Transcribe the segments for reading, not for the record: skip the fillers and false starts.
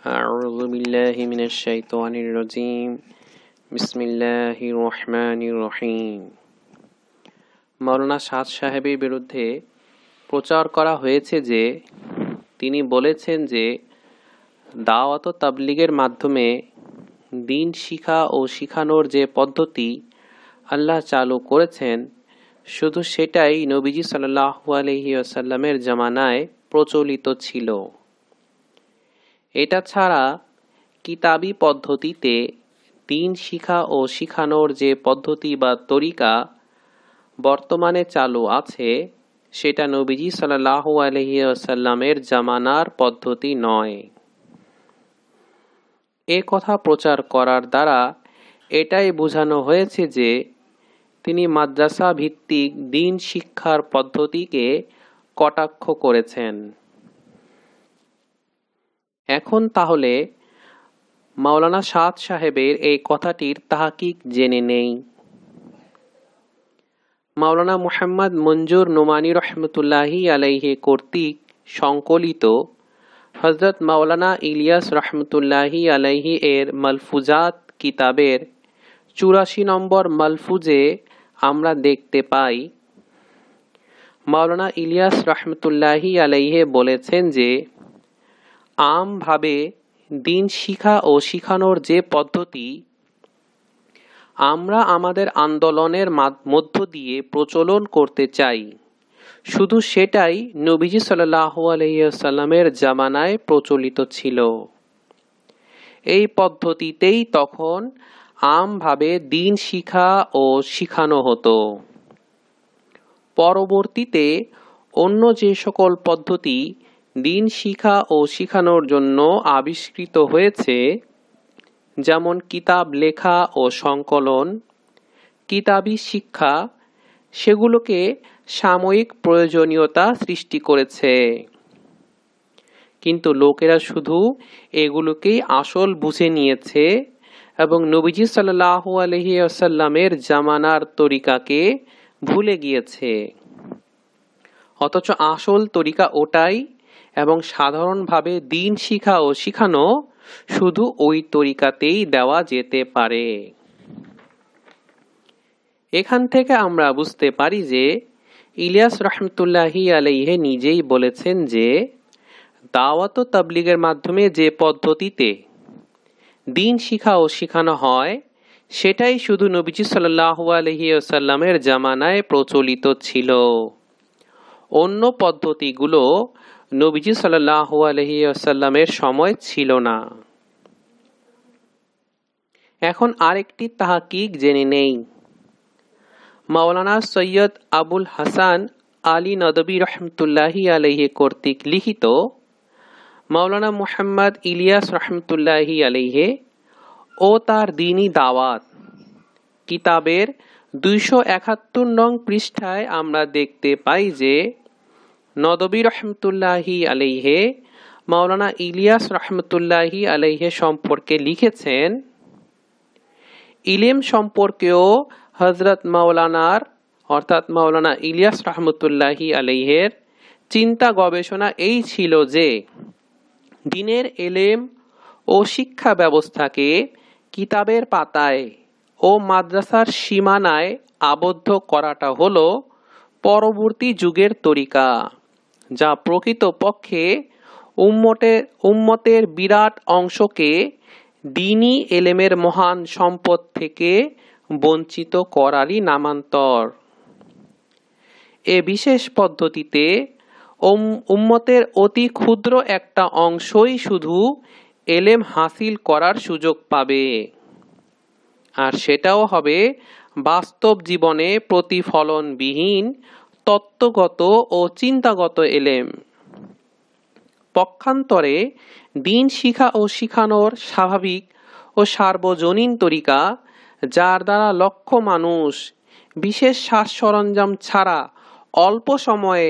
أعوذ بالله من الشيطان الرجيم بسم الله الرحمن الرحيم মাওলানা সাদ সাহেবের বিরুদ্ধে প্রচার করা হয়েছে যে তিনি বলেছেন যে দাওয়াত ও তাবলীগের মাধ্যমে দ্বীন শিক্ষা ও শিখানোর যে পদ্ধতি আল্লাহ চালু করেছেন শুধু সেটাই নবীজি সাল্লাল্লাহু আলাইহি ওয়াসাল্লামের জামানায় প্রচলিত ছিল। এটা ছাড়া কিতাবী পদ্ধতিতে দ্বীন শিক্ষা ও শিখানোর যে পদ্ধতি বা তরিকা বর্তমানে চালু আছে সেটা নবীজি সাল্লাল্লাহু আলাইহি ওয়াসাল্লামের জামানার পদ্ধতি নয়। এ কথা প্রচার করার দ্বারা এটাই বোঝানো হয়েছে যে তিনি মাদ্রাসা ভিত্তিক দ্বীন শিক্ষার পদ্ধতিকে কটাক্ষ করেছেন। এখন তাহলে মাওলানা সাদ সাহেবের এই কথাটির তাহকিক জেনে নেই। মাওলানা মুহাম্মদ মঞ্জুর নোমানী রহমতুল্লাহি আলাইহি কর্তৃক সংকলিত হযরত মাওলানা ইলিয়াস রহমতুল্লাহি আলাইহি এর মালফুজাত কিতাবের 84 নম্বর মালফুজে আমরা দেখতে পাই মাওলানা ইলিয়াস রহমতুল্লাহি আলাইহি বলেছেন যে আমভাবে দ্বীন শিক্ষা ও শিখানোর যে পদ্ধতি আমরা আমাদের আন্দোলনের মধ্য দিয়ে প্রচলন করতে চাই শুধু সেটাই নবীজি সাল্লাল্লাহু আলাইহি ওয়াসাল্লামের জামানায় প্রচলিত ছিল। এই পদ্ধতিতেই তখন আমভাবে দ্বীন শিক্ষা ও শিখানো হতো। পরবর্তীতে অন্য যে সকল পদ্ধতি দ্বীন শিক্ষা ও শিখানোর জন্য আবিষ্কৃত হয়েছে যেমন কিতাব লেখা ও সংকলন, কিতাবী শিক্ষা, সেগুলোকে সাময়িক প্রয়োজনীয়তা সৃষ্টি করেছে, কিন্তু লোকেরা শুধু এগুলোকেই আসল বুঝে নিয়েছে এবং নবীজি সাল্লাল্লাহু আলাইহি ওয়াসাল্লামের জামানার তরিকাকে ভুলে গিয়েছে। অথচ আসল তরিকা ওটাই এবং সাধারণভাবে দ্বীন শিক্ষা ও শিখানো শুধু ওই তরিকাতেই দেওয়া যেতে পারে। এখান থেকে আমরা বুঝতে পারি যে ইলিয়াস রহমতুল্লাহি আলাইহি নিজেই বলেছেন যে দাওয়াত ও তাবলীগের মাধ্যমে যে পদ্ধতিতে দ্বীন শিক্ষা ও শিখানো হয় সেটাই শুধু নবীজি সাল্লাল্লাহু আলাইহি ওয়াসাল্লামের জামানায় প্রচলিত ছিল। অন্য পদ্ধতিগুলো নবীজি সাল্লাল্লাহু আলাইহি ওয়াসাল্লামের সময় ছিল না। এখন আরেকটি তাহকিক জেনে নেই। মাওলানা সৈয়দ আবুল হাসান আলী নদভী রহমতুল্লাহি আলাইহি কর্তৃক লিখিত মাওলানা মুহাম্মদ ইলিয়াস রহমতুল্লাহি আলাইহি ও তার দ্বীনি দাওয়াত কিতাবের 271 নং পৃষ্ঠায় আমরা দেখতে পাই যে নদভী রহমতুল্লাহি আলাইহি মাওলানা ইলিয়াস রহমতুল্লাহি আলাইহি সম্পর্কে লিখেছেন, ইলম সম্পর্কেও হযরত মাওলানার অর্থাৎ মাওলানা ইলিয়াস রহমতুল্লাহি আলাইহির চিন্তা গবেষণা এই ছিল যে দ্বীনের এলেম ও শিক্ষা ব্যবস্থাকে কিতাবের পাতায় ও মাদ্রাসার সীমানায় আবদ্ধ করাটা হলো পরবর্তী যুগের তরিকা, যা প্রকৃতপক্ষে উম্মতের বিরাট অংশকে দ্বীনি এলেমের মহান সম্পদ থেকে বঞ্চিত করারই নামান্তর। এ বিশেষ পদ্ধতিতে উম্মতের অতি ক্ষুদ্র একটা অংশই শুধু এলেম হাসিল করার সুযোগ পাবে, আর সেটাও হবে বাস্তব জীবনে প্রতিফলনবিহীন তত্ত্বগত ও চিন্তাগত এলেম। পক্ষান্তরে দ্বীন শিক্ষা ও শিখানোর স্বাভাবিক ও সার্বজনীন তরিকা, যার দ্বারা লক্ষ মানুষ বিশেষ সাজ সরঞ্জাম ছাড়া অল্প সময়ে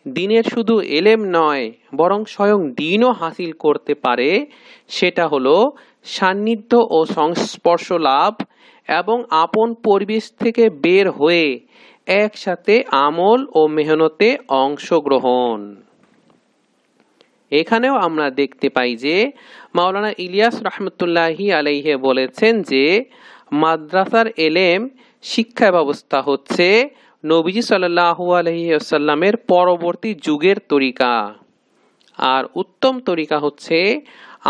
দ্বীনের শুধু এলেম নয় বরং স্বয়ং দ্বীনও হাসিল করতে পারে, সেটা হলো সান্নিধ্য ও সংস্পর্শ লাভ এবং আপন পরিবেশ থেকে বের হয়ে একসাথে আমল ও মেহনতে অংশগ্রহণ। এখানেও আমরা দেখতে পাই যে মাওলানা ইলিয়াস রহমতুল্লাহি আলাইহি বলেছেন যে মাদ্রাসার এলেম শিক্ষা ব্যবস্থা হচ্ছে নবীজি সাল্লাল্লাহু আলাইহি ওয়াসাল্লামের পরবর্তী যুগের তরিকা, আর উত্তম তরিকা হচ্ছে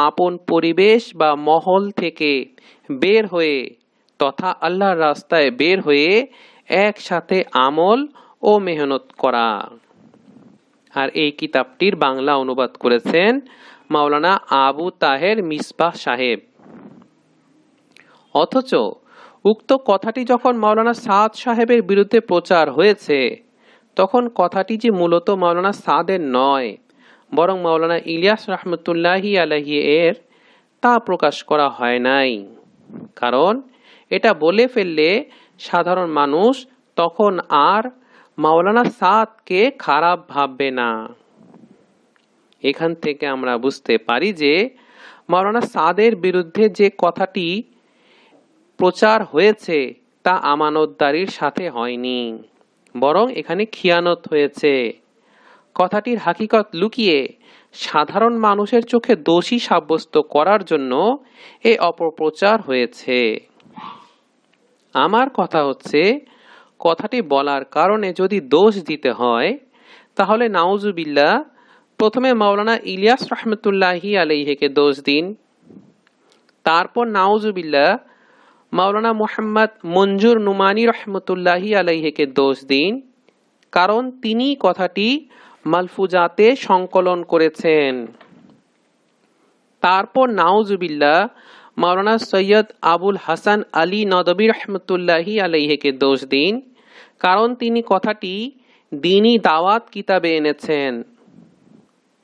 আপন পরিবেশ বা মহল থেকে বের হয়ে তথা আল্লাহর রাস্তায় বের হয়ে একসাথে আমল ও মেহনত করা। আর এই কিতাবটির বাংলা অনুবাদ করেছেন মাওলানা আবু তাহের মিসবাহ সাহেব। অথচ উক্ত কথাটি যখন মাওলানা সাদ সাহেবের বিরুদ্ধে প্রচার হয়েছে, তখন কথাটি যে মূলত মাওলানা সাদের নয়, বরং মাওলানা ইলিয়াস রহমতুল্লাহি আলাইহি এর, তা প্রকাশ করা হয় নাই। কারণ এটা বলে ফেললে সাধারণ মানুষ তখন আর মাওলানা সাদকে খারাপ ভাববে না। এখান থেকে আমরা বুঝতে পারি যে মাওলানা সাদের বিরুদ্ধে যে কথাটি প্রচার হয়েছে তা আমানতদারির সাথে হয়নি, বরং এখানে খিয়ানত হয়েছে। কথাটির হাকিকত লুকিয়ে সাধারণ মানুষের চোখে দোষী সাব্যস্ত করার জন্য এই অপপ্রচার হয়েছে। আমার কথা হচ্ছে, কথাটি বলার কারণে যদি দোষ দিতে হয় তাহলে নাউজুবিল্লাহ প্রথমে মাওলানা ইলিয়াস রহমতুল্লাহি আলাইহিকে দোষ দিন, তারপর নাউজুবিল্লাহ মাওলানা মুহাম্মদ মঞ্জুর নুমানি রহমতুল্লাহি আলাইহিকে দোষ দিন, কারণ তিনি কথাটি মালফুজাতে সংকলন করেছেন। তারপর নাউজুবিল্লাহ মাওলানা সৈয়দ আবুল হাসান আলী নদভী রহমতুল্লাহি আলাইহিকে দোষ দিন, কারণ তিনি কথাটি দ্বীনি দাওয়াত কিতাবে এনেছেন।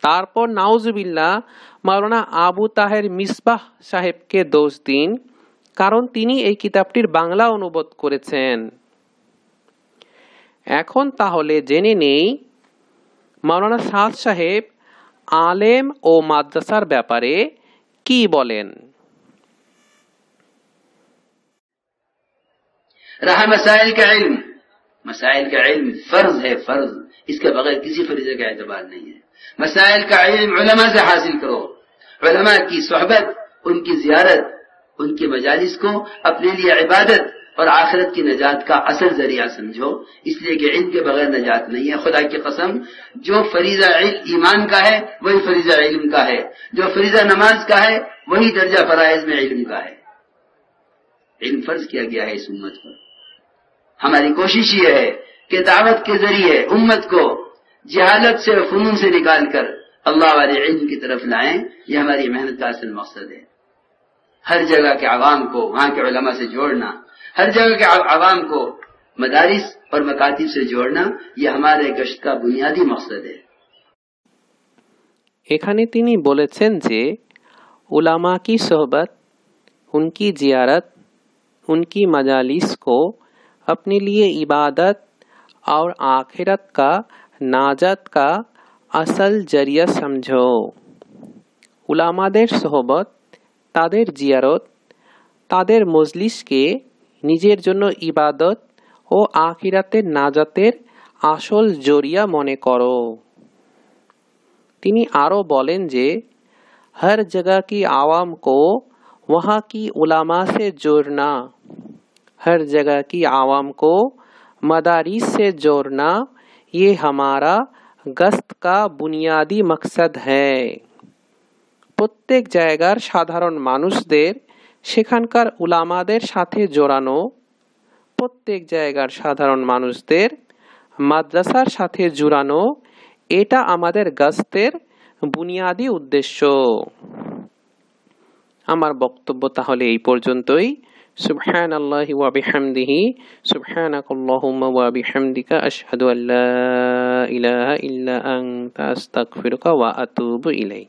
তারপর নাউজুবিল্লাহ মাওলানা আবু তাহের মিসবাহ সাহেবকে দোষ দিন, কারণ তিনি এই কিতাবটির বাংলা অনুবাদ করেছেন। এখন তাহলে জেনে নেই মাওলানা সাদ সাহেব আলেম ও মাদ্রাসার ব্যাপারে কি বলেন। रहा मसाइल का इल्म, मसाइल का इल्म फर्ज है, फर्ज, इसके बगैर किसी फरीज़े का एतबार नहीं है। मसाइल का इल्म उलमा से हासिल करो, उलमा की सोहबत, उनकी जियारत, उनकी मजालिस को अपने लिए इबादत और आखिरत की नजात का असल जरिया समझो, इसलिए कि इल्म के बगैर नजात नहीं है। खुदा की कसम, जो फरीजा ईमान का है वही फरीजा इल्म का है, जो फरीजा नमाज का है वही दर्जा फराइज में इल्म का है। इल्म फर्ज किया गया है इस उम्मत पर। हमारी कोशिश ये है कि दावत के जरिए उम्मत को जहालत से, फनून से निकालकर अल्लाह वाले इल्म की तरफ लाएं। ये हमारी मेहनत का असल मकसद है। हर जगह के आवाम को वहां के उलमा से जोड़ना, हर जगह के आवाम को मदारिस और मकातिब से जोड़ना, ये हमारे गश्त का बुनियादी मकसद है। এখানে তিনি বলেছেন যে उलमा की सोहबत, उनकी जियारत, उनकी मजालिस को अपने लिए इबादत और आखिरत का नाजात का असल जरिया समझो। उलामाদের সোহবত, তাদের জিয়ারত, তাদের মজলিসকে নিজের জন্য ইবাদত ও আখিরাতের নাজাতের আসল জরিয়া মনে করো। তিনি আরও বলেন যে हर जगह की आवाम को वहाँ की उलामा से जोड़ना, हर जगह की आवाम को मदारिस से जोड़ना, ये हमारा गश्त का बुनियादी मकसद है। প্রত্যেক জায়গার সাধারণ মানুষদের সেখানকার উলামাদের সাথে জোড়ানো, প্রত্যেক জায়গার সাধারণ মানুষদের মাদ্রাসার সাথে জুড়ানো, এটা আমাদের গস্তের বুনিয়াদি উদ্দেশ্য। আমার বক্তব্য তাহলে এই পর্যন্তই। সুবহানাল্লাহি ওয়া বিহামদিহি, সুবহানাকাল্লাহুম্মা ওয়া বিহামদিকা, আশহাদু আল্লা ইলাহা ইল্লা আনতা, আস্তাগফিরুকা ওয়া আতুবু ইলাইক।